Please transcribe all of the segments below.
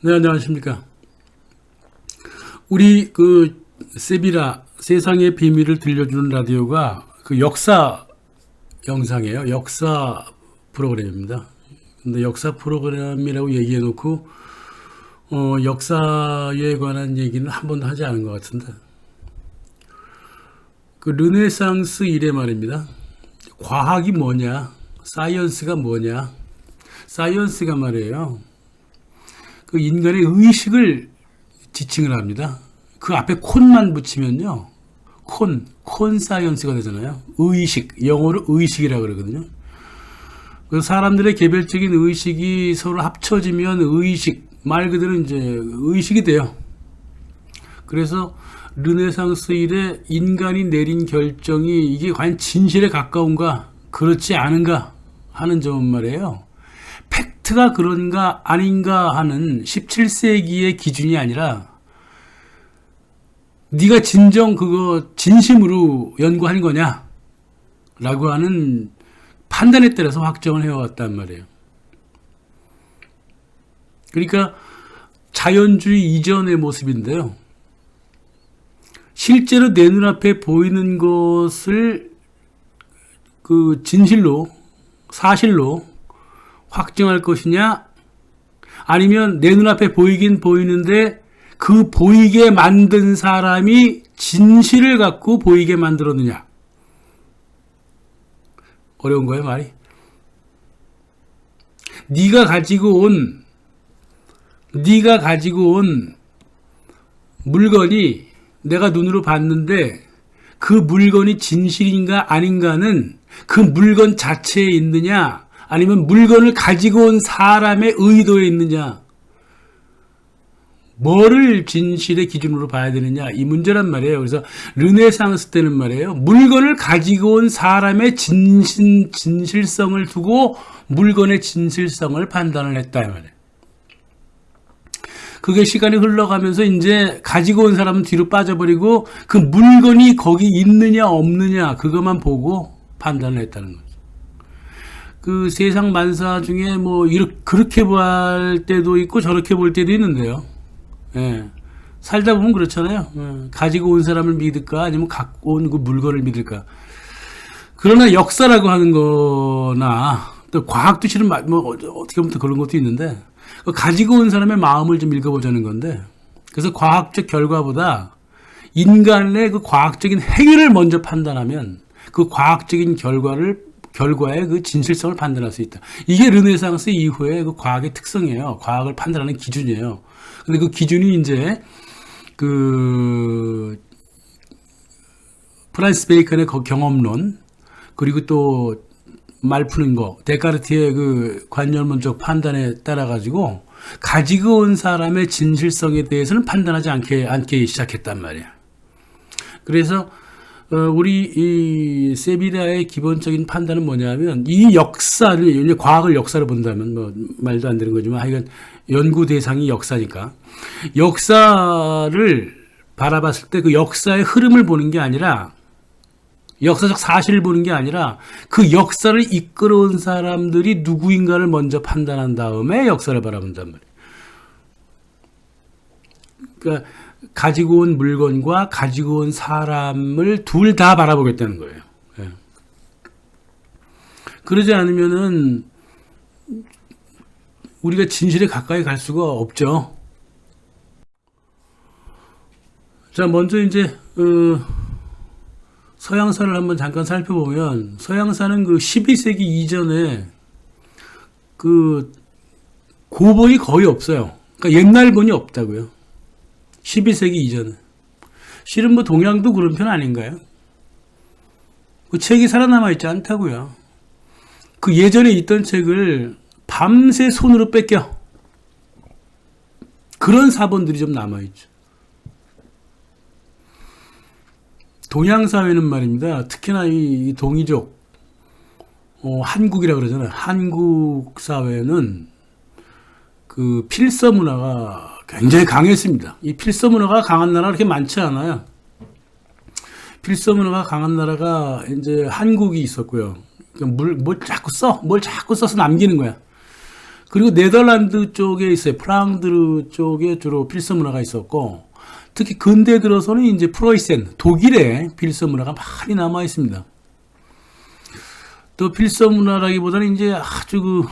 네, 안녕하십니까. 우리 세비라 세상의 비밀을 들려주는 라디오가 역사 영상이에요. 역사 프로그램입니다. 근데 역사 프로그램이라고 얘기해 놓고 역사에 관한 얘기는 한 번도 하지 않은 것 같은데, 르네상스 이래 말입니다. 과학이 뭐냐, 사이언스가 뭐냐. 사이언스가 말이에요, 인간의 의식을 지칭을 합니다. 그 앞에 콘만 붙이면요, 콘 사이언스가 되잖아요. 의식, 영어로 의식이라고 그러거든요. 그래서 사람들의 개별적인 의식이 서로 합쳐지면 의식, 말 그대로 이제 의식이 돼요. 그래서 르네상스 이래 인간이 내린 결정이 이게 과연 진실에 가까운가, 그렇지 않은가 하는 점 말이에요. 팩트가 그런가 아닌가 하는 17세기의 기준이 아니라, 네가 진정 그거 진심으로 연구한 거냐 라고 하는 판단에 따라서 확정을 해왔단 말이에요. 그러니까 자연주의 이전의 모습인데요, 실제로 내 눈앞에 보이는 것을 진실로, 사실로 확정할 것이냐, 아니면 내 눈앞에 보이긴 보이는데 그 보이게 만든 사람이 진실을 갖고 보이게 만들었느냐. 어려운 거예요, 말이. 네가 가지고 온 물건이 내가 눈으로 봤는데 그 물건이 진실인가 아닌가는 그 물건 자체에 있느냐, 아니면 물건을 가지고 온 사람의 의도에 있느냐, 뭐를 진실의 기준으로 봐야 되느냐, 이 문제란 말이에요. 그래서 르네상스 때는 말이에요, 물건을 가지고 온 사람의 진실성을 두고 물건의 진실성을 판단을 했다 말이에요. 그게 시간이 흘러가면서 이제 가지고 온 사람은 뒤로 빠져버리고 그 물건이 거기 있느냐 없느냐 그것만 보고 판단을 했다는 거죠. 세상 만사 중에 그렇게 볼 때도 있고 저렇게 볼 때도 있는데요. 예. 살다 보면 그렇잖아요. 가지고 온 사람을 믿을까 아니면 갖고 온 그 물건을 믿을까. 그러나 역사라고 하는 거나 또 과학도 실은 어떻게 보면 또 그런 것도 있는데, 가지고 온 사람의 마음을 좀 읽어보자는 건데, 그래서 과학적 결과보다 인간의 그 과학적인 행위를 먼저 판단하면 그 과학적인 결과의 그 진실성을 판단할 수 있다. 이게 르네상스 이후의 그 과학의 특성이에요. 과학을 판단하는 기준이에요. 근데 그 기준이 이제 프란시스 베이컨의 경험론, 그리고 또 말 푸는 거, 데카르트의 관념론적 판단에 따라 가지고 가지고 온 사람의 진실성에 대해서는 판단하지 않게 시작했단 말이야. 그래서 우리 이 세비라의 기본적인 판단은 뭐냐면, 이 역사를, 이제 과학을 역사로 본다면 말도 안 되는 거지만 하여간 연구 대상이 역사니까, 역사를 바라봤을 때 그 역사의 흐름을 보는 게 아니라, 역사적 사실을 보는 게 아니라 그 역사를 이끌어온 사람들이 누구인가를 먼저 판단한 다음에 역사를 바라본단 말이에요. 그러니까 가지고 온 물건과 가지고 온 사람을 둘 다 바라보겠다는 거예요. 예. 그러지 않으면은 우리가 진실에 가까이 갈 수가 없죠. 자, 먼저 이제 서양사를 한번 잠깐 살펴보면, 서양사는 12세기 이전에 고본이 거의 없어요. 그러니까 옛날 본이 없다고요. 12세기 이전에. 실은 동양도 그런 편 아닌가요? 그 책이 살아남아 있지 않다고요. 그 예전에 있던 책을 밤새 손으로 뺏겨. 그런 사본들이 좀 남아있죠. 동양사회는 말입니다, 특히나 이 동이족, 한국이라 그러잖아요. 한국 사회는 필서 문화가 굉장히 강했습니다. 이 필서 문화가 강한 나라가 그렇게 많지 않아요. 필서 문화가 강한 나라가 이제 한국이 있었고요. 뭘 자꾸 써서 남기는 거야. 그리고 네덜란드 쪽에 있어요. 프랑드르 쪽에 주로 필서 문화가 있었고, 특히 근대 들어서는 이제 프로이센, 독일에 필서 문화가 많이 남아 있습니다. 또 필서 문화라기보다는 이제 아주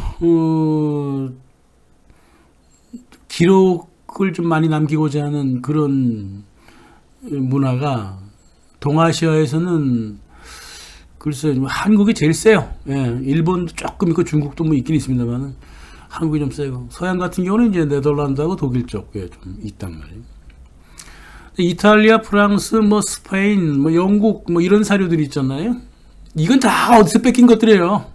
기록을 좀 많이 남기고자 하는 그런 문화가 동아시아에서는 글쎄 한국이 제일 세요. 예, 일본도 조금 있고 중국도 뭐 있긴 있습니다만 한국이 좀 세고, 서양 같은 경우는 이제 네덜란드하고 독일 쪽에 좀 있단 말이에요. 이탈리아, 프랑스, 뭐 스페인, 뭐 영국 뭐 이런 사료들이 있잖아요. 이건 다 어디서 뺏긴 것들이에요.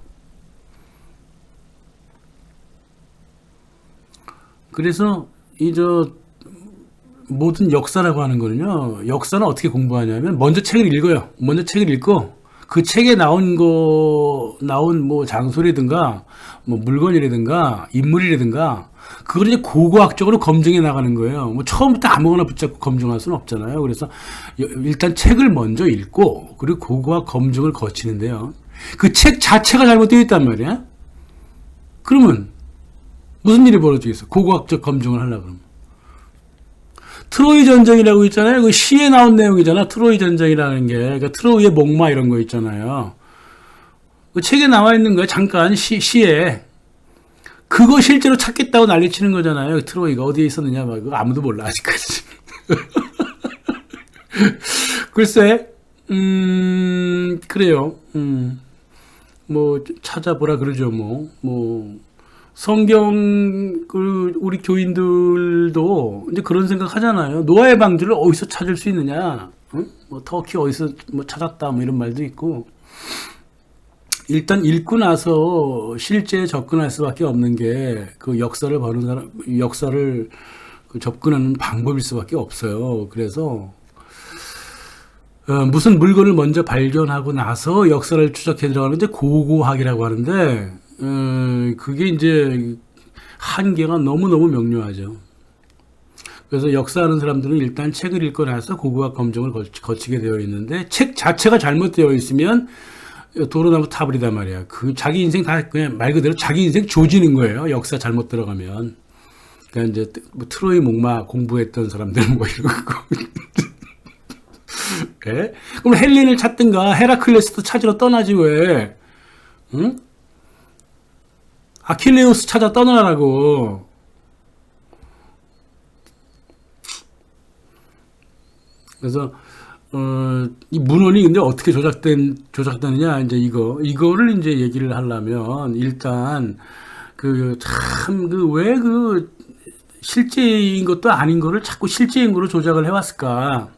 그래서 모든 역사라고 하는 거는요, 역사는 어떻게 공부하냐면 먼저 책을 읽어요. 먼저 책을 읽고 그 책에 나온 뭐 장소라든가 뭐 물건이라든가 인물이라든가 그걸 이제 고고학적으로 검증해 나가는 거예요. 뭐 처음부터 아무거나 붙잡고 검증할 수는 없잖아요. 그래서 일단 책을 먼저 읽고 그리고 고고학 검증을 거치는데요. 그 책 자체가 잘못되어 있단 말이야. 그러면 무슨 일이 벌어지겠어? 고고학적 검증을 하려고 그러면. 트로이 전쟁이라고 있잖아요. 그 시에 나온 내용이잖아. 트로이 전쟁이라는 게. 그러니까 트로이의 목마 이런 거 있잖아요. 그 책에 나와 있는 거야. 잠깐 시에. 그거 실제로 찾겠다고 난리치는 거잖아요. 트로이가 어디에 있었느냐. 막 그거 아무도 몰라 아직까지. 글쎄, 그래요. 뭐 찾아보라 그러죠. 뭐 성경 우리 교인들도 이제 그런 생각 하잖아요. 노아의 방주를 어디서 찾을 수 있느냐? 응? 뭐 터키 어디서 뭐 찾았다 뭐 이런 말도 있고. 일단 읽고 나서 실제에 접근할 수밖에 없는 게 그 역사를 보는 사람, 역사를 접근하는 방법일 수밖에 없어요. 그래서 무슨 물건을 먼저 발견하고 나서 역사를 추적해 들어가는 이제 고고학이라고 하는데, 그게 이제 한계가 너무너무 명료하죠. 그래서 역사하는 사람들은 일단 책을 읽고 나서 고고학 검증을 거치게 되어 있는데, 책 자체가 잘못되어 있으면 도로나무 타버리단 말이야. 그 자기 인생 그냥 말 그대로 자기 인생 조지는 거예요. 역사 잘못 들어가면. 그러니까 이제 뭐 트로이 목마 공부했던 사람들 뭐 이런 거. 예? 그럼 헬렌을 찾든가 헤라클레스도 찾으러 떠나지 왜? 응? 아킬레우스 찾아 떠나라고. 그래서 이 문헌이 근데 어떻게 조작되느냐, 이제 이거를 이제 얘기를 하려면, 일단, 왜 실제인 것도 아닌 거를 자꾸 실제인 거로 조작을 해왔을까.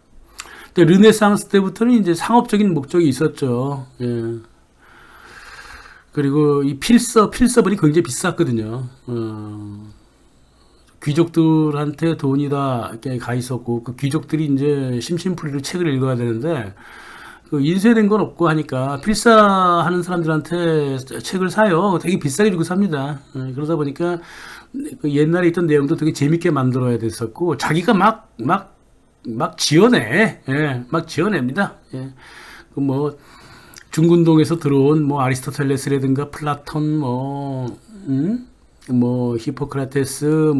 근데 르네상스 때부터는 이제 상업적인 목적이 있었죠. 예. 그리고 이 필서본이 굉장히 비쌌거든요. 귀족들한테 돈이 다 가 있었고, 그 귀족들이 이제 심심풀이로 책을 읽어야 되는데, 그 인쇄된 건 없고 하니까 필사하는 사람들한테 책을 사요. 되게 비싸게 주고 삽니다. 그러다 보니까 그 옛날에 있던 내용도 되게 재밌게 만들어야 됐었고, 자기가 막 지어내. 예, 막 지어냅니다. 예. 그 뭐, 중근동에서 들어온 뭐 아리스토텔레스라든가 플라톤 뭐 히포크라테스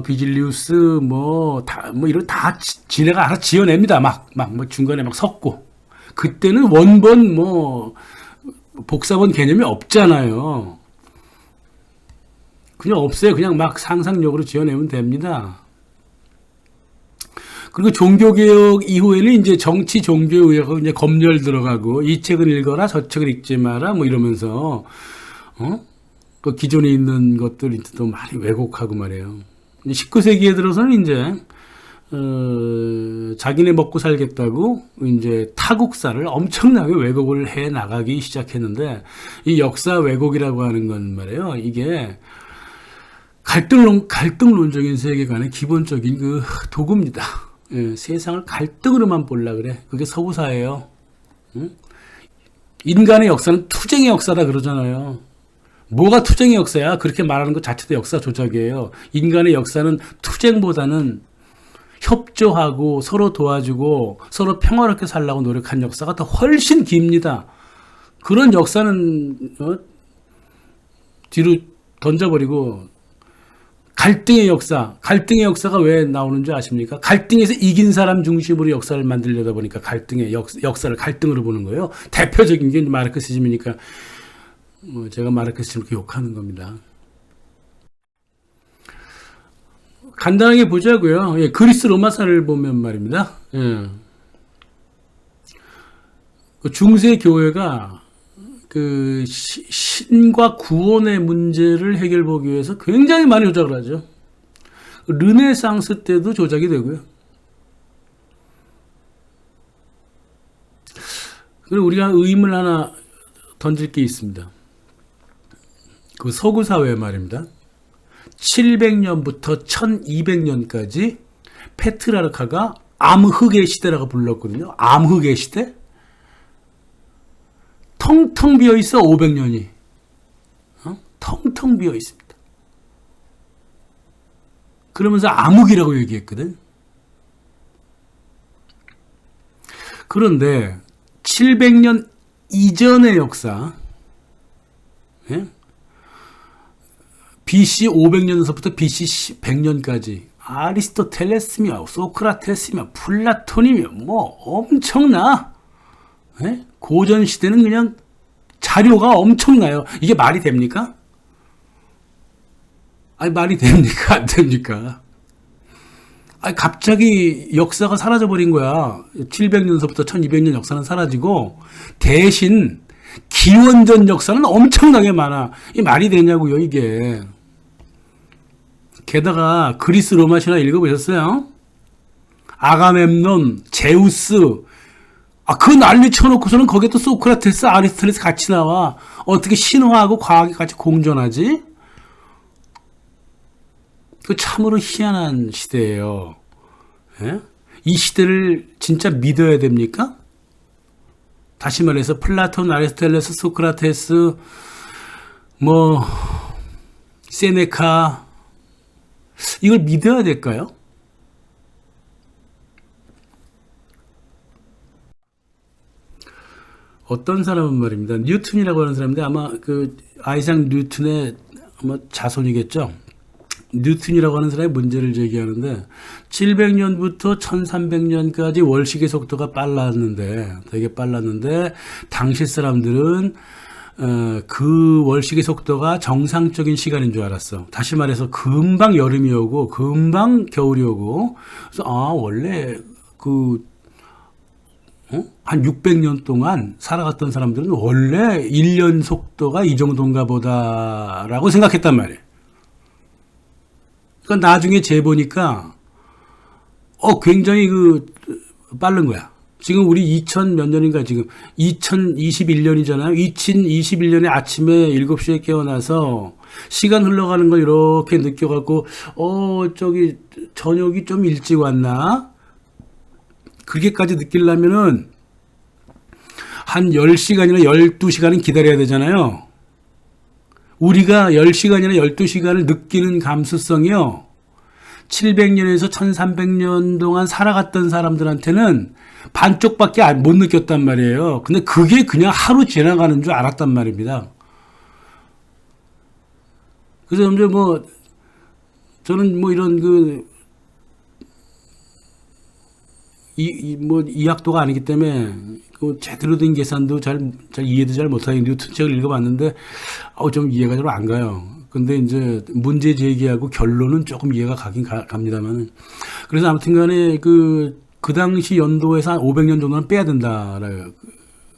비질리우스 이런 다 지네가 알아서 지어냅니다. 뭐 중간에 막 섞고. 그때는 원본 복사본 개념이 없잖아요. 그냥 없어요. 그냥 막 상상력으로 지어내면 됩니다. 그리고 종교개혁 이후에는 이제 정치 종교개혁 이제 검열 들어가고, 이 책을 읽어라, 저 책을 읽지 마라, 뭐 이러면서, 그 기존에 있는 것들 또 많이 왜곡하고 말이에요. 19세기에 들어서는 이제, 자기네 먹고 살겠다고 이제 타국사를 엄청나게 왜곡을 해 나가기 시작했는데, 이 역사 왜곡이라고 하는 건 말이에요. 이게 갈등론적인 세계관의 기본적인 그 도구입니다. 예, 세상을 갈등으로만 보려 그래. 그게 서구사예요. 응? 인간의 역사는 투쟁의 역사다 그러잖아요. 뭐가 투쟁의 역사야? 그렇게 말하는 것 자체도 역사 조작이에요. 인간의 역사는 투쟁보다는 협조하고 서로 도와주고 서로 평화롭게 살라고 노력한 역사가 더 훨씬 깁니다. 그런 역사는 뒤로 던져버리고 갈등의 역사가 왜 나오는지 아십니까? 갈등에서 이긴 사람 중심으로 역사를 만들려다 보니까 갈등의 역사를 갈등으로 보는 거예요. 대표적인 게 마르크시즘이니까 제가 마르크시즘을 이렇게 욕하는 겁니다. 간단하게 보자고요. 예, 그리스 로마사를 보면 말입니다. 예. 그 중세 교회가 그 신과 구원의 문제를 해결보기 위해서 굉장히 많이 조작을 하죠. 르네상스 때도 조작이 되고요. 그리고 우리가 의문을 하나 던질 게 있습니다. 그 서구 사회 말입니다. 700년부터 1200년까지 페트라르카가 암흑의 시대라고 불렀거든요. 암흑의 시대? 텅텅 비어 있어 500년이. 텅텅 비어 있습니다. 그러면서 암흑이라고 얘기했거든. 그런데 700년 이전의 역사, 예? BC 500년서부터 BC 100년까지 아리스토텔레스며 소크라테스며 플라톤이며 뭐 엄청나. 예? 고전 시대는 그냥 자료가 엄청나요. 이게 말이 됩니까? 아니 말이 됩니까? 안 됩니까? 아니 갑자기 역사가 사라져 버린 거야. 700년서부터 1200년 역사는 사라지고 대신 기원전 역사는 엄청나게 많아. 이 말이 되냐고요, 이게. 게다가 그리스 로마 신화 읽어보셨어요? 아가멤논, 제우스, 그 난리 쳐놓고서는 거기에 또 소크라테스, 아리스토텔레스 같이 나와. 어떻게 신화하고 과학이 같이 공존하지? 그 참으로 희한한 시대예요. 예? 이 시대를 진짜 믿어야 됩니까? 다시 말해서 플라톤, 아리스토텔레스, 소크라테스, 세네카 이걸 믿어야 될까요? 어떤 사람은 말입니다. 뉴턴이라고 하는 사람인데 아마 그 아이작 뉴턴의 아마 자손이겠죠. 뉴턴이라고 하는 사람이 문제를 제기하는데 700년부터 1300년까지 월식의 속도가 되게 빨랐는데 당시 사람들은 그 월식의 속도가 정상적인 시간인 줄 알았어. 다시 말해서 금방 여름이 오고 금방 겨울이 오고 그래서 원래 한 600년 동안 살아갔던 사람들은 원래 1년 속도가 이 정도인가 보다라고 생각했단 말이에요. 그러니까 나중에 재보니까 굉장히 빠른 거야. 지금 우리 2000 몇 년인가 지금 2021년이잖아요. 2021년에 아침에 7시에 깨어나서 시간 흘러가는 걸 이렇게 느껴갖고 저기 저녁이 좀 일찍 왔나? 그렇게까지 느끼려면은 한 10시간이나 12시간은 기다려야 되잖아요. 우리가 10시간이나 12시간을 느끼는 감수성이요. 700년에서 1300년 동안 살아갔던 사람들한테는 반쪽밖에 못 느꼈단 말이에요. 근데 그게 그냥 하루 지나가는 줄 알았단 말입니다. 그래서 이제 저는 이런 이학도가 아니기 때문에 제대로 된 계산도 잘 이해도 잘 못하고 뉴턴 책을 읽어봤는데 좀 이해가 좀 안 가요. 근데 이제 문제 제기하고 결론은 조금 이해가 가긴 갑니다만 그래서 아무튼간에 그 당시 연도에서 한 500년 정도는 빼야 된다라고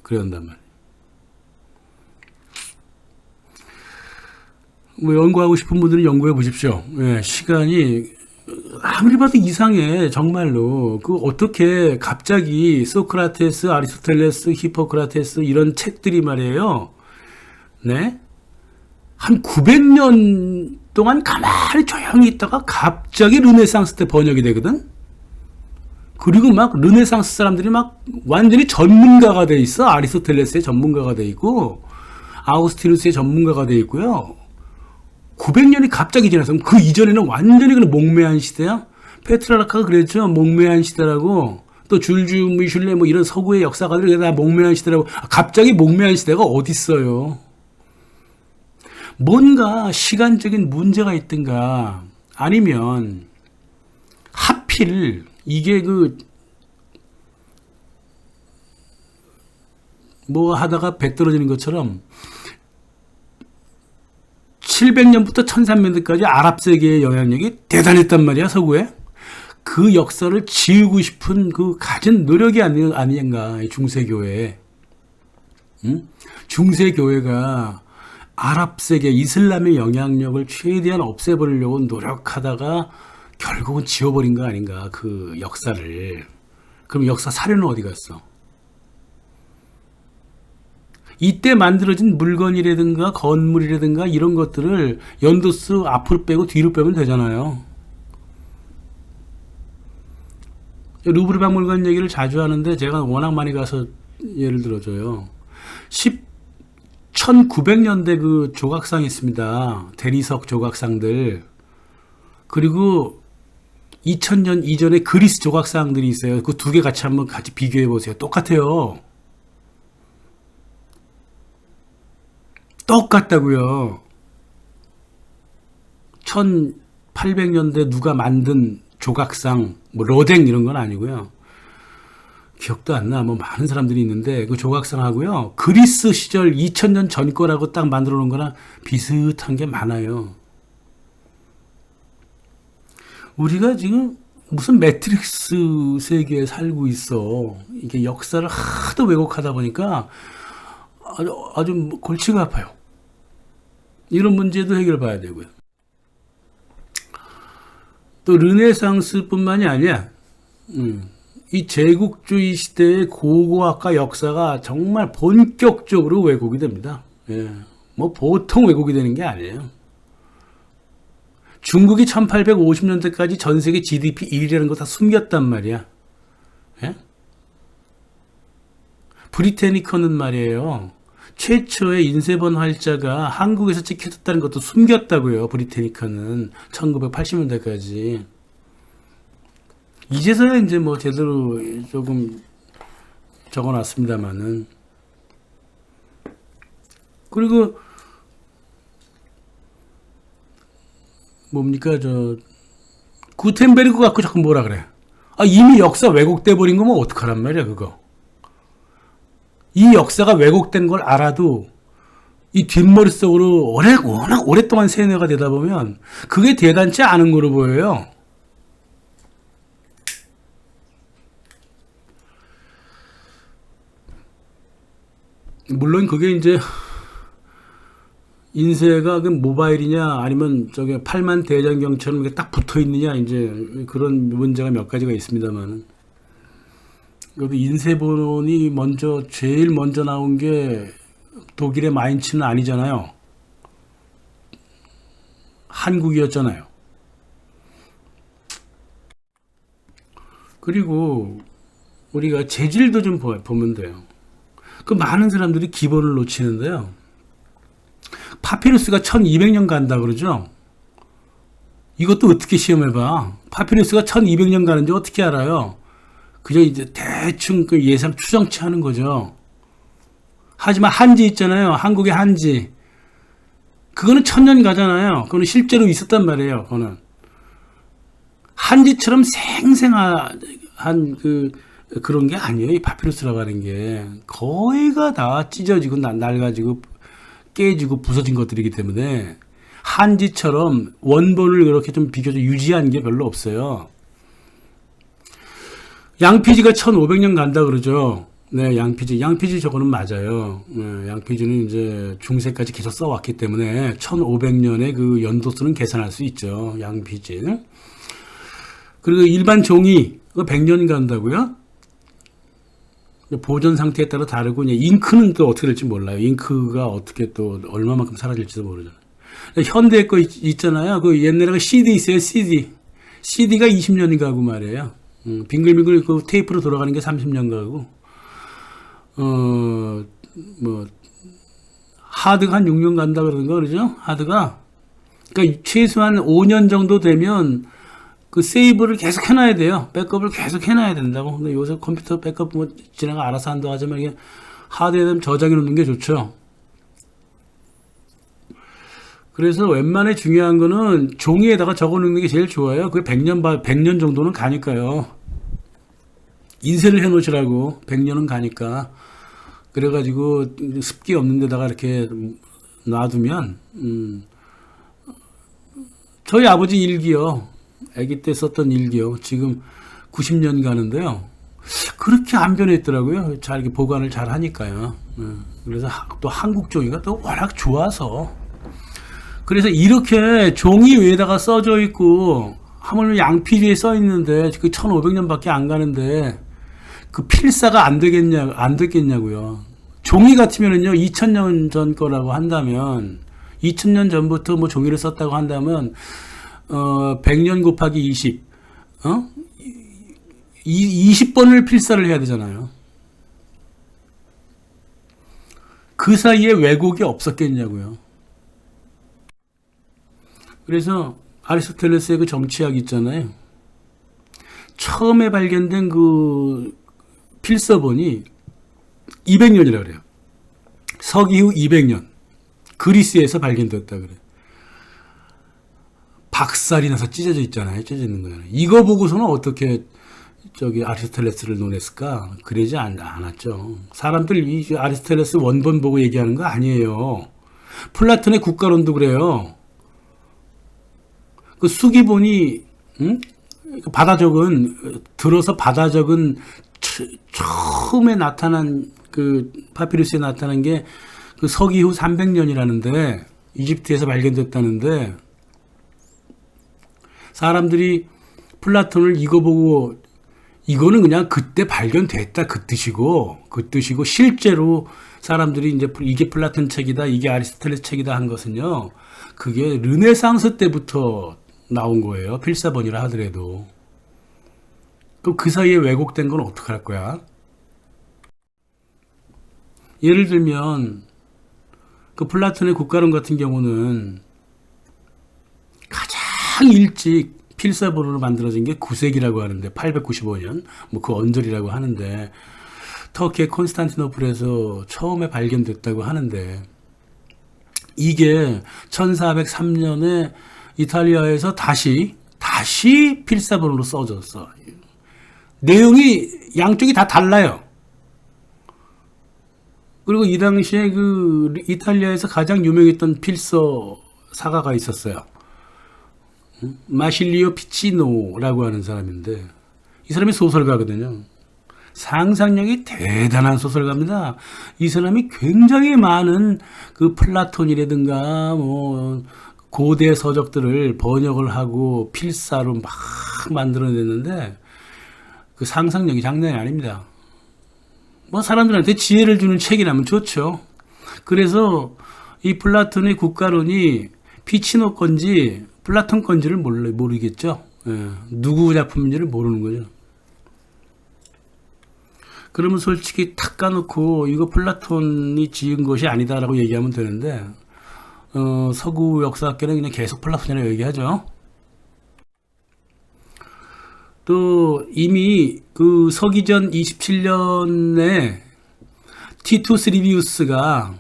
그런단 말이에요. 연구하고 싶은 분들은 연구해 보십시오. 예, 시간이 아무리 봐도 이상해. 정말로. 어떻게 갑자기 소크라테스, 아리스토텔레스, 히포크라테스 이런 책들이 말이에요. 네? 한 900년 동안 가만히 조용히 있다가 갑자기 르네상스 때 번역이 되거든? 그리고 르네상스 사람들이 완전히 전문가가 돼 있어. 아리스토텔레스의 전문가가 돼 있고, 아우구스티누스의 전문가가 돼 있고요. 900년이 갑자기 지나서 그 이전에는 완전히 목매한 시대야. 페트라르카가 그랬죠. 목매한 시대라고. 또 줄주 미슐레 이런 서구의 역사가들이 다 목매한 시대라고. 갑자기 목매한 시대가 어디 있어요? 뭔가 시간적인 문제가 있든가 아니면 하필 이게 뭐 하다가 배 떨어지는 것처럼 700년부터 1300년대까지 아랍 세계의 영향력이 대단했단 말이야, 서구에. 그 역사를 지우고 싶은 그 가진 노력이 아닌가, 중세교회. 응? 중세교회가 아랍 세계, 이슬람의 영향력을 최대한 없애버리려고 노력하다가 결국은 지워버린 거 아닌가, 그 역사를. 그럼 역사 사료는 어디 갔어? 이때 만들어진 물건이라든가 건물이라든가 이런 것들을 연도수 앞으로 빼고 뒤로 빼면 되잖아요. 루브르 박물관 얘기를 자주 하는데 제가 워낙 많이 가서 예를 들어줘요. 1900년대 그 조각상이 있습니다. 대리석 조각상들. 그리고 2000년 이전에 그리스 조각상들이 있어요. 그 두 개 한번 같이 비교해 보세요. 똑같아요. 똑같다고요. 1800년대 누가 만든 조각상, 뭐 로댕 이런 건 아니고요. 기억도 안 나. 뭐 많은 사람들이 있는데 그 조각상하고요. 그리스 시절 2000년 전 거라고 딱 만들어 놓은 거랑 비슷한 게 많아요. 우리가 지금 무슨 매트릭스 세계에 살고 있어. 이게 역사를 하도 왜곡하다 보니까 아주 골치가 아파요. 이런 문제도 해결 봐야 되고요. 또 르네상스뿐만이 아니야. 이 제국주의 시대의 고고학과 역사가 정말 본격적으로 왜곡이 됩니다. 예. 뭐 보통 왜곡이 되는 게 아니에요. 중국이 1850년대까지 전 세계 GDP 1위라는 거 다 숨겼단 말이야. 예? 브리테니커는 말이에요. 최초의 인쇄본 활자가 한국에서 찍혀졌다는 것도 숨겼다고요. 브리테니커는 1980년대까지. 이제서야 이제 뭐 제대로 조금 적어놨습니다만은. 그리고 뭡니까 구텐베르그 갖고 자꾸 뭐라 그래. 이미 역사 왜곡돼 버린 거면 어떡하란 말이야 그거. 이 역사가 왜곡된 걸 알아도 이 뒷머릿속으로 워낙 오랫동안 세뇌가 되다 보면 그게 대단치 않은 거로 보여요. 물론 그게 이제 인쇄가 그 모바일이냐 아니면 저게 팔만 대장경처럼 이게 딱 붙어 있느냐 이제 그런 문제가 몇 가지가 있습니다만은. 그래도 인쇄본이 제일 먼저 나온 게 독일의 마인츠는 아니잖아요. 한국이었잖아요. 그리고 우리가 재질도 좀 보면 돼요. 그 많은 사람들이 기본을 놓치는데요. 파피루스가 1200년 간다 그러죠? 이것도 어떻게 시험해봐? 파피루스가 1200년 가는지 어떻게 알아요? 그저 이제 대충 그 예상 추정치 하는 거죠. 하지만 한지 있잖아요. 한국의 한지. 그거는 1000년 가잖아요. 그거는 실제로 있었단 말이에요. 그거는. 한지처럼 생생한 그런 게 아니에요. 이 파피루스라고 하는 게. 거의가 다 찢어지고 낡아지고 깨지고 부서진 것들이기 때문에 한지처럼 원본을 그렇게 좀 비교적 유지한 게 별로 없어요. 양피지가 1500년 간다 그러죠. 네, 양피지 저거는 맞아요. 네, 양피지는 이제 중세까지 계속 써왔기 때문에 1500년의 그 연도수는 계산할 수 있죠. 양피지. 그리고 일반 종이 100년 간다고요? 보존 상태에 따라 다르고 잉크는 또 어떻게 될지 몰라요. 잉크가 어떻게 또 얼마만큼 사라질지도 모르잖아요. 현대 거 있잖아요. 그 옛날에 CD 있어요. CD가 20년이 가고 말이에요. 빙글빙글 그 테이프로 돌아가는 게 30년 가고, 하드가 한 6년 간다 그러던가 그러죠? 하드가. 그러니까 최소한 5년 정도 되면 그 세이브를 계속 해놔야 돼요. 백업을 계속 해놔야 된다고. 근데 요새 컴퓨터 백업 뭐 지네가 알아서 한다고 하지만 이게 하드에 대한 저장해 놓는 게 좋죠. 그래서 웬만해 중요한 거는 종이에다가 적어 놓는 게 제일 좋아요. 그게 100년 정도는 가니까요. 인쇄를 해 놓으시라고. 100년은 가니까. 그래가지고 습기 없는 데다가 이렇게 놔두면, 저희 아버지 일기요. 아기 때 썼던 일기요. 지금 90년 가는데요. 그렇게 안 변했더라고요. 잘 이렇게 보관을 잘 하니까요. 그래서 또 한국 종이가 또 워낙 좋아서. 그래서 이렇게 종이 위에다가 써져 있고, 하물며 양피지에 써 있는데, 그 1500년밖에 안 가는데, 그 필사가 안 됐겠냐고요. 종이 같으면은요, 2000년 전 거라고 한다면, 2000년 전부터 뭐 종이를 썼다고 한다면, 100년 곱하기 20, 20번을 필사를 해야 되잖아요. 그 사이에 왜곡이 없었겠냐고요. 그래서 아리스토텔레스의 그 정치학 있잖아요. 처음에 발견된 그 필서본이 200년이라 그래요. 서기 후 200년. 그리스에서 발견됐다 그래요. 박살이 나서 찢어져 있잖아요. 찢어져 있는 거잖아요. 이거 보고서는 어떻게 아리스토텔레스를 논했을까? 그러지 않았죠. 사람들 이 아리스토텔레스 원본 보고 얘기하는 거 아니에요. 플라톤의 국가론도 그래요. 그 수기본이 들어서 바다 적은 처음에 나타난 그 파피루스에 나타난 게 그 서기 후 300년이라는데 이집트에서 발견됐다는데 사람들이 플라톤을 이거 보고 이거는 그냥 그때 발견됐다 그 뜻이고 실제로 사람들이 이제 이게 플라톤 책이다 이게 아리스토텔레스 책이다 한 것은요 그게 르네상스 때부터 나온 거예요. 필사본이라 하더라도. 그럼 그 사이에 왜곡된 건 어떡할 거야? 예를 들면 그 플라톤의 국가론 같은 경우는 가장 일찍 필사본으로 만들어진 게 9세기라고 하는데 895년 뭐 그 언저리라고 하는데 터키의 콘스탄티노플에서 처음에 발견됐다고 하는데 이게 1403년에 이탈리아에서 다시 필사본으로 써졌어. 내용이 양쪽이 다 달라요. 그리고 이 당시에 그 이탈리아에서 가장 유명했던 필서 사가가 있었어요. 마실리오 피치노라고 하는 사람인데 이 사람이 소설가거든요. 상상력이 대단한 소설가입니다. 이 사람이 굉장히 많은 그 플라톤이라든가 뭐 고대 서적들을 번역을 하고 필사로 막 만들어냈는데 그 상상력이 장난이 아닙니다. 뭐 사람들한테 지혜를 주는 책이라면 좋죠. 그래서 이 플라톤의 국가론이 피치노 건지 플라톤 건지를 모르겠죠. 예, 누구 작품인지를 모르는 거죠. 그러면 솔직히 탁 까놓고 이거 플라톤이 지은 것이 아니다라고 얘기하면 되는데 서구 역사학계는 그냥 계속 플라톤이라고 얘기하죠. 또 이미 그 서기전 27년에 티투스 리비우스가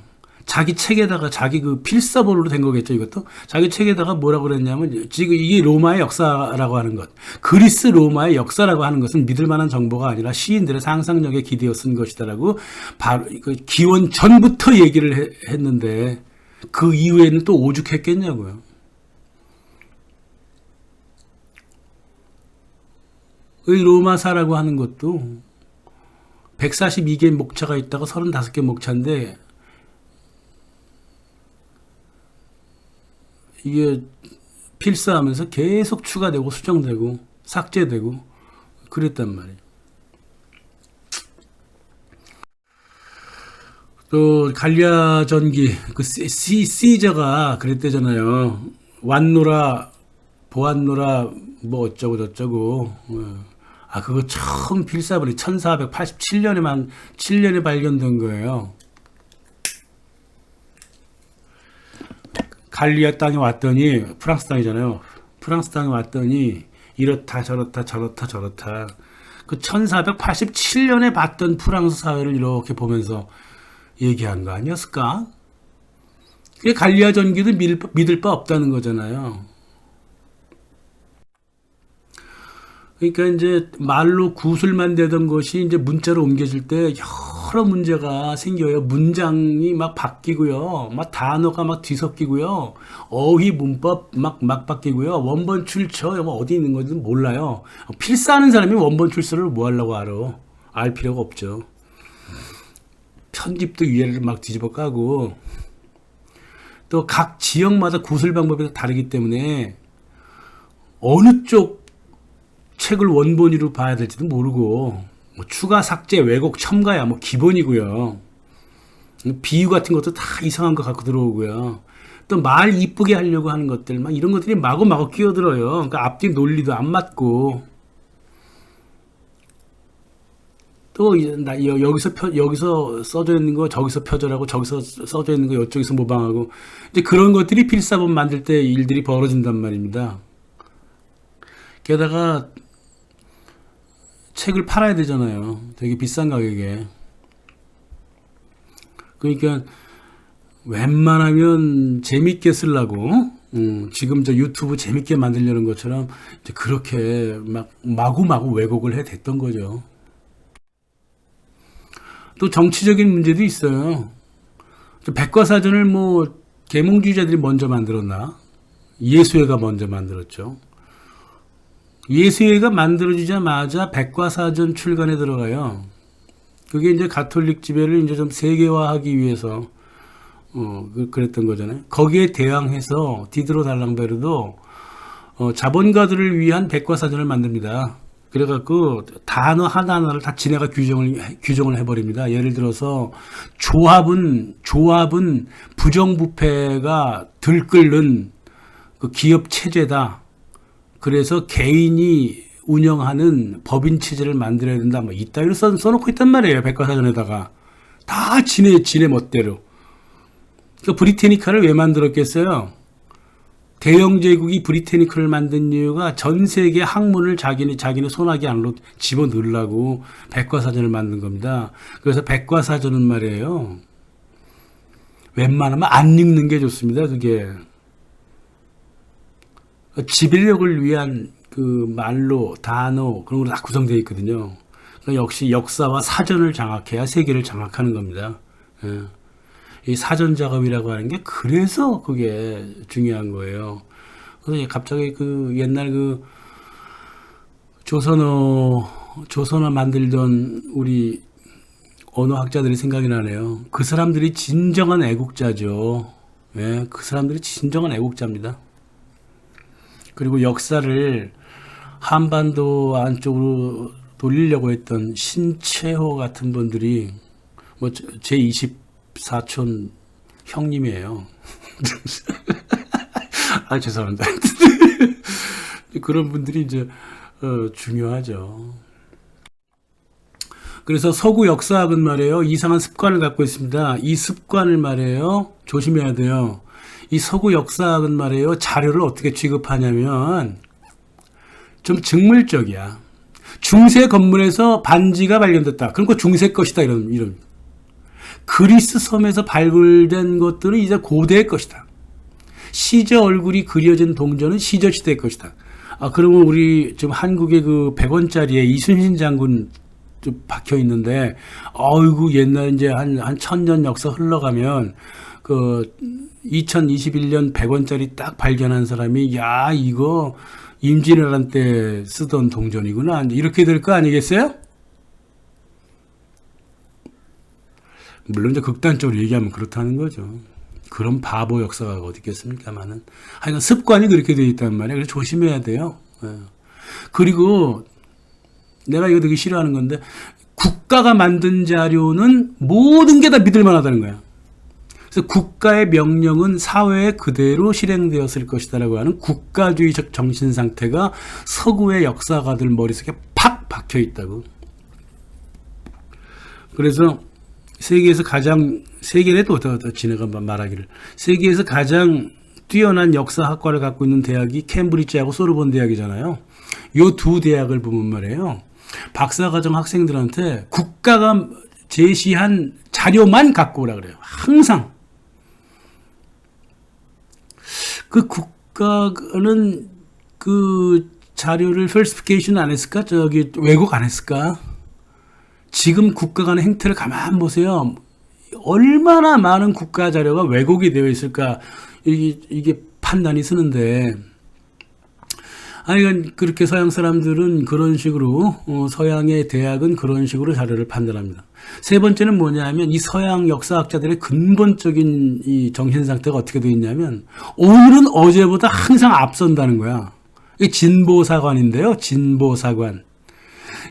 자기 책에다가 자기 그 필사본으로 된 거겠죠, 이것도. 자기 책에다가 뭐라고 그랬냐면 지금 이게 로마의 역사라고 하는 것, 그리스 로마의 역사라고 하는 것은 믿을 만한 정보가 아니라 시인들의 상상력에 기대어 쓴 것이다라고 바로 그 기원 전부터 얘기를 했는데 그 이후에는 또 오죽했겠냐고요. 이 로마사라고 하는 것도 142개의 목차가 있다가 35개 목차인데 이게 필사하면서 계속 추가되고 수정되고 삭제되고 그랬단 말이에요. 또 갈리아 전기 그 시저가 그랬대잖아요. 왔노라 보았노라 뭐 어쩌고 저쩌고. 그거 처음 필사본이 1487년에 발견된 거예요. 갈리아 땅에 왔더니 프랑스 땅이잖아요. 프랑스 땅에 왔더니 이렇다 저렇다 그 1487년에 봤던 프랑스 사회를 이렇게 보면서 얘기한 거 아니었을까? 그게 갈리아 전기도 믿을 바 없다는 거잖아요. 그러니까 이제 말로 구슬만 되던 것이 이제 문자로 옮겨질 때 여러 문제가 생겨요. 문장이 막 바뀌고요. 막 단어가 막 뒤섞이고요. 어휘 문법 막 바뀌고요. 원본 출처 뭐 어디 있는 건지 몰라요. 필사하는 사람이 원본 출처를 뭐 하려고 알아. 알 필요가 없죠. 편집도 위에를 막 뒤집어 까고 또 각 지역마다 구술 방법이 다르기 때문에 어느 쪽 책을 원본으로 봐야 될지도 모르고 뭐 추가 삭제 왜곡 첨가야 뭐 기본이고요. 비유 같은 것도 다 이상한 거 갖고 들어오고요. 또 말 이쁘게 하려고 하는 것들 막 이런 것들이 마구마구 끼어들어요. 그러니까 앞뒤 논리도 안 맞고 또 여기서 써져 있는 거 저기서 표절하고 저기서 써져 있는 거 이쪽에서 모방하고 이제 그런 것들이 필사본 만들 때 일들이 벌어진단 말입니다. 게다가 책을 팔아야 되잖아요. 되게 비싼 가격에. 그러니까 웬만하면 재밌게 쓰려고 지금 저 유튜브 재밌게 만들려는 것처럼 이제 그렇게 막 마구마구 왜곡을 해댔던 거죠. 또 정치적인 문제도 있어요. 백과사전을 뭐 계몽주의자들이 먼저 만들었나? 예수회가 먼저 만들었죠. 예수회가 만들어지자마자 백과사전 출간에 들어가요. 그게 이제 가톨릭 지배를 이제 좀 세계화하기 위해서 그랬던 거잖아요. 거기에 대항해서 디드로 달랑베르도 자본가들을 위한 백과사전을 만듭니다. 그래갖고 단어 하나하나를 다 지네가 규정을 해버립니다. 예를 들어서 조합은 부정부패가 들끓는 그 기업 체제다. 그래서 개인이 운영하는 법인 체제를 만들어야 된다. 뭐 이따위로 써놓고 있단 말이에요. 백과사전에다가 다 지네 멋대로. 그 브리테니카를 왜 만들었겠어요? 대영 제국이 브리테니카를 만든 이유가 전 세계 학문을 자기네 손아귀 안으로 집어넣으려고 백과사전을 만든 겁니다. 그래서 백과사전은 말이에요. 웬만하면 안 읽는 게 좋습니다. 그게 지배력을 위한 그 말로 단어 그런 걸로 다 구성되어 있거든요. 그러니까 역시 역사와 사전을 장악해야 세계를 장악하는 겁니다. 예. 이 사전 작업이라고 하는 게 그래서 그게 중요한 거예요. 그래서 갑자기 그 옛날 그 조선어 만들던 우리 언어학자들이 생각이 나네요. 그 사람들이 진정한 애국자죠. 예, 그 사람들이 진정한 애국자입니다. 그리고 역사를 한반도 안쪽으로 돌리려고 했던 신채호 같은 분들이 뭐 제24촌 형님이에요. 아, 죄송합니다. 그런 분들이 이제 중요하죠. 그래서 서구 역사학은 말이에요. 이상한 습관을 갖고 있습니다. 이 습관을 말이에요. 조심해야 돼요. 이 서구 역사학은 말이에요. 자료를 어떻게 취급하냐면 좀 증물적이야. 중세 건물에서 반지가 발견됐다. 그럼 그 중세 것이다. 이런. 그리스 섬에서 발굴된 것들은 이제 고대의 것이다. 시저 얼굴이 그려진 동전은 시저 시대의 것이다. 아, 그러면 우리 지금 한국의 그 100원짜리에 이순신 장군 좀 박혀 있는데, 어이구, 옛날 이제 한 1000년 역사 흘러가면, 그 2021년 100원짜리 딱 발견한 사람이, 야, 이거 임진왜란 때 쓰던 동전이구나. 이렇게 될 거 아니겠어요? 물론 이제 극단적으로 얘기하면 그렇다는 거죠. 그런 바보 역사가 어디 있겠습니까만은. 하여간 습관이 그렇게 되어 있단 말이에요. 그래서 조심해야 돼요. 예. 그리고 내가 이거 되게 싫어하는 건데, 국가가 만든 자료는 모든 게 다 믿을 만하다는 거야. 그래서 국가의 명령은 사회에 그대로 실행되었을 것이다라고 하는 국가주의적 정신 상태가 서구의 역사가들 머릿속에 팍 박혀 있다고. 그래서 세계에서 세계에도 더 지네가 말하기를, 세계에서 가장 뛰어난 역사학과를 갖고 있는 대학이 캠브리지하고 소르본 대학이잖아요. 요 두 대학을 보면 말이에요. 박사과정 학생들한테 국가가 제시한 자료만 갖고 오라 그래요. 항상. 그 국가는 그 자료를 falsification 안 했을까? 저기 왜곡 안 했을까? 지금 국가 간의 행태를 가만 보세요. 얼마나 많은 국가 자료가 왜곡이 되어 있을까? 이게 판단이 서는데, 아니, 그렇게 서양 사람들은 그런 식으로, 서양의 대학은 그런 식으로 자료를 판단합니다. 세 번째는 뭐냐면, 이 서양 역사학자들의 근본적인 이 정신 상태가 어떻게 되어 있냐면, 오늘은 어제보다 항상 앞선다는 거야. 이 진보사관인데요, 진보사관.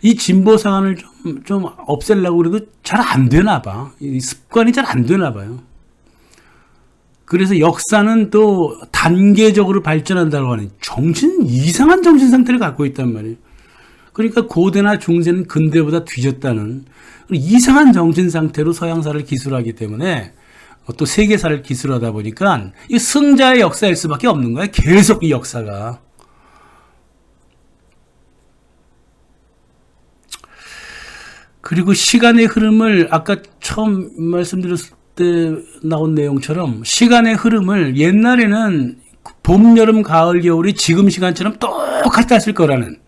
이 진보사관을 좀 없애려고 그래도 잘 안 되나 봐. 이 습관이 잘 안 되나 봐요. 그래서 역사는 또 단계적으로 발전한다고 하는 이상한 정신 상태를 갖고 있단 말이에요. 그러니까 고대나 중세는 근대보다 뒤졌다는 이상한 정신 상태로 서양사를 기술하기 때문에 또 세계사를 기술하다 보니까 이 승자의 역사일 수밖에 없는 거야. 계속 이 역사가. 그리고 시간의 흐름을 아까 처음 말씀드렸을 때 나온 내용처럼 시간의 흐름을 옛날에는 봄, 여름, 가을, 겨울이 지금 시간처럼 똑같았을 거라는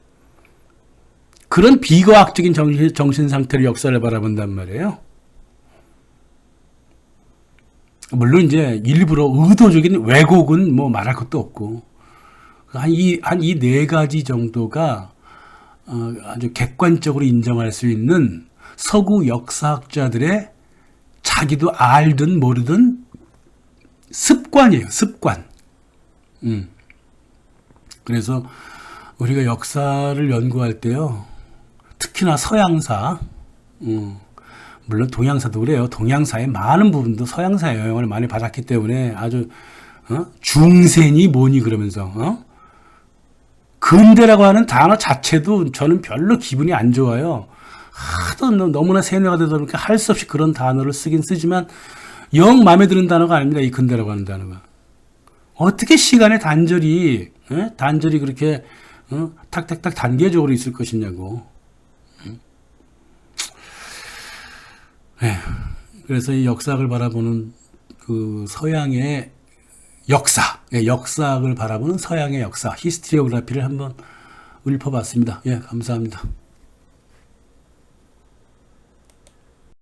그런 비과학적인 정신 상태로 역사를 바라본단 말이에요. 물론 이제 일부러 의도적인 왜곡은 뭐 말할 것도 없고 한 이 네 가지 정도가 아주 객관적으로 인정할 수 있는 서구 역사학자들의 자기도 알든 모르든 습관이에요. 습관. 그래서 우리가 역사를 연구할 때요. 특히나 서양사, 물론 동양사도 그래요. 동양사의 많은 부분도 서양사의 영향을 많이 받았기 때문에 아주 중세니 뭐니 그러면서 근대라고 하는 단어 자체도 저는 별로 기분이 안 좋아요. 하도 너무나 세뇌가 되다 보니까 할 수 없이 그런 단어를 쓰긴 쓰지만 영 마음에 드는 단어가 아닙니다. 이 근대라고 하는 단어가. 어떻게 시간의 단절이 그렇게 탁탁탁 단계적으로 있을 것이냐고. 그래서 이 역사학을 바라보는 그 서양의 역사학을 바라보는 서양의 역사, 히스토리오그래피를 한번 읊어봤습니다. 감사합니다.